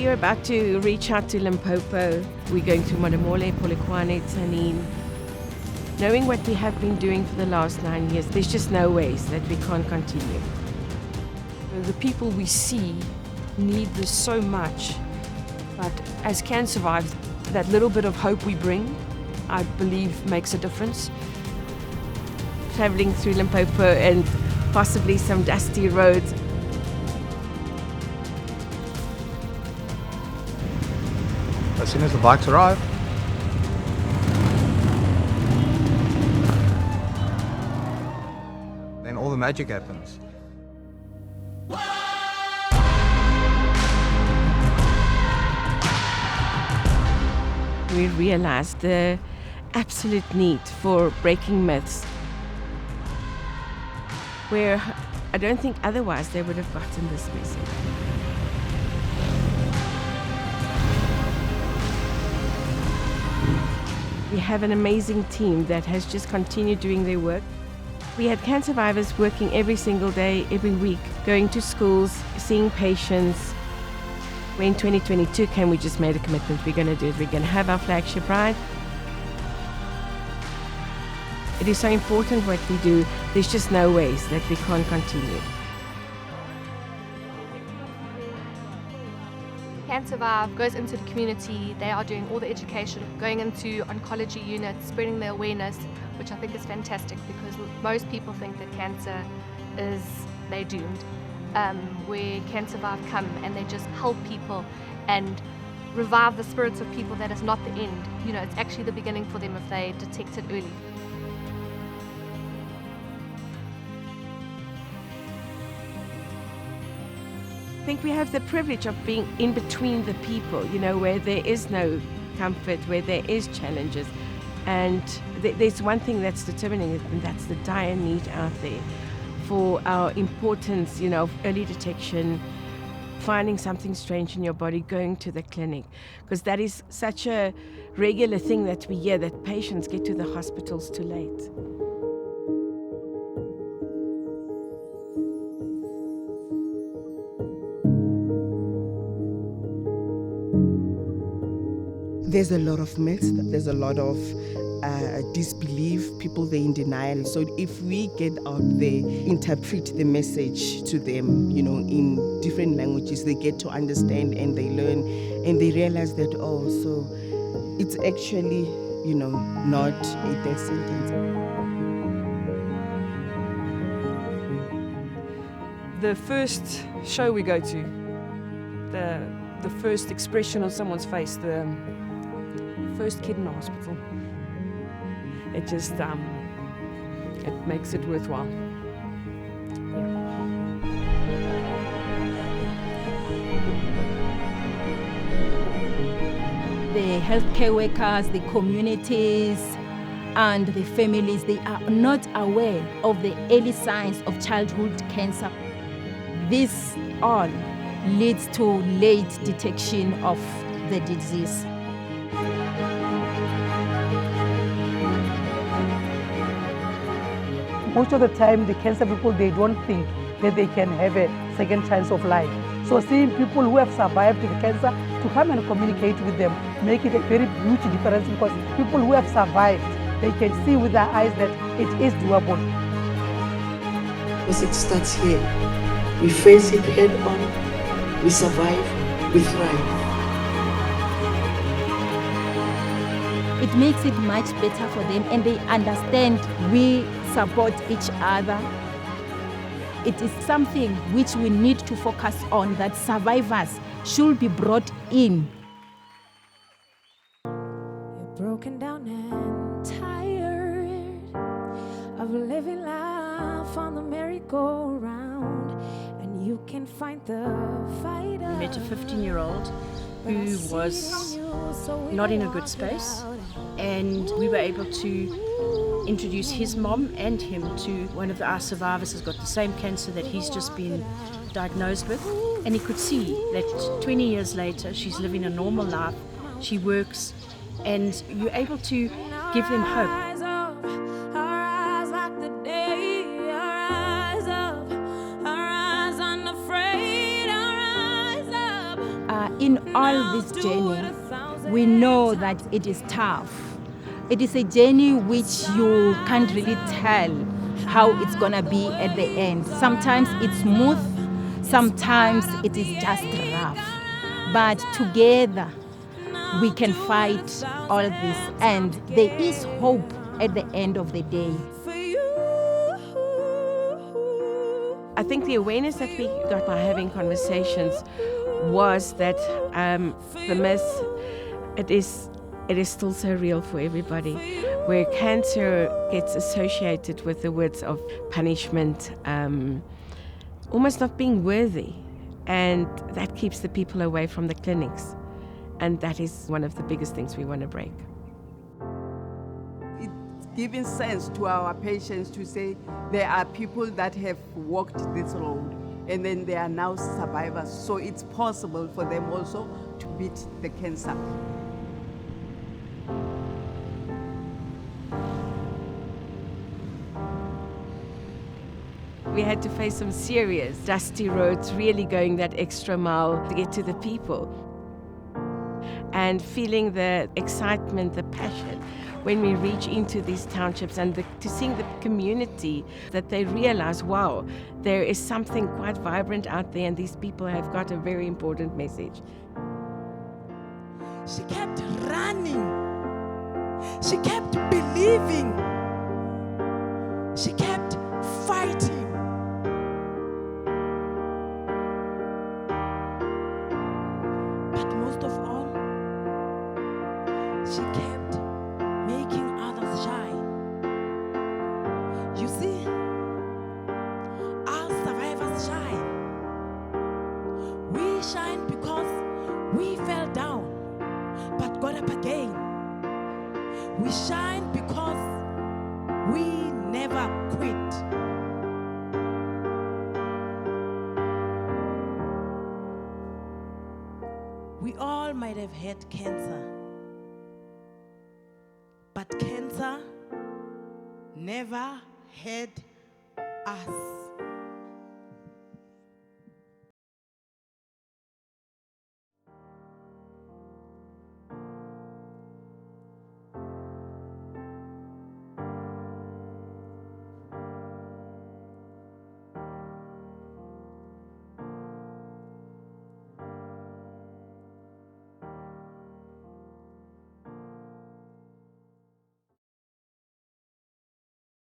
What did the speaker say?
We are about to reach out to Limpopo. We're going to Modimolle, Polokwane, Tanin. Knowing what we have been doing for the last 9 years, there's just no ways that we can't continue. The people we see need this so much, but as Cancervive, that little bit of hope we bring, I believe, makes a difference. Traveling through Limpopo and possibly some dusty roads. As soon as the bikes arrive, then all the magic happens. We realized the absolute need for breaking myths, where I don't think otherwise they would have gotten this message. We have an amazing team that has just continued doing their work. We had cancer survivors working every single day, every week, going to schools, seeing patients. When 2022 came, we just made a commitment. We're going to do it. We're going to have our flagship ride. It is so important what we do. There's just no ways that we can't continue. Cancervive goes into the community. They are doing all the education, going into oncology units, spreading the awareness, which I think is fantastic because most people think that cancer is they're doomed. Where Cancervive come and they just help people and revive the spirits of people, that is not the end. You know, it's actually the beginning for them if they detect it early. I think we have the privilege of being in between the people, you know, where there is no comfort, where there is challenges. And there's one thing that's determining it, and that's the dire need out there for our importance, you know, of early detection, finding something strange in your body, going to the clinic. Because that is such a regular thing that we hear, that patients get to the hospitals too late. There's a lot of myths, there's a lot of disbelief, people they're in denial. So if we get out there, interpret the message to them, you know, in different languages, they get to understand and they learn and they realize that, oh, so it's actually, you know, not a death sentence. The first show we go to, the first expression on someone's face, the first kid in the hospital, it just it makes it worthwhile. The healthcare workers, the communities, and the families, they are not aware of the early signs of childhood cancer. This all leads to late detection of the disease. Most of the time, the cancer people, they don't think that they can have a second chance of life. So seeing people who have survived the cancer, to come and communicate with them, make it a very huge difference, because people who have survived, they can see with their eyes that it is doable. Because it starts here. We face it head on, we survive, we thrive. It makes it much better for them, and they understand we support each other. It is something which we need to focus on, that survivors should be brought in. You're broken down and tired of living life on the merry-go-round, and you can find the fighter. We met a 15-year-old who was not in a good space, and we were able to introduce his mom and him to one of our survivors who's got the same cancer that he's just been diagnosed with, and he could see that 20 years later she's living a normal life, she works, and you're able to give them hope. In all this journey, we know that it is tough. It is a journey which you can't really tell how it's gonna be at the end. Sometimes it's smooth, sometimes it is just rough. But together, we can fight all this, and there is hope at the end of the day. I think the awareness that we got by having conversations was that the myth, it is still so real for everybody, where cancer gets associated with the words of punishment, almost not being worthy, and that keeps the people away from the clinics, and that is one of the biggest things we want to break. Giving sense to our patients to say there are people that have walked this road and then they are now survivors, so it's possible for them also to beat the cancer. We had to face some serious dusty roads, really going that extra mile to get to the people, and feeling the excitement, the passion when we reach into these townships, and to seeing the community, that they realize, wow, there is something quite vibrant out there and these people have got a very important message. She kept running. She kept believing. She kept fighting. But most of all, she kept making others shine. You see, all survivors shine. We shine because we fell down but got up again. We shine because we never quit. We all might have had cancer, but cancer never had us.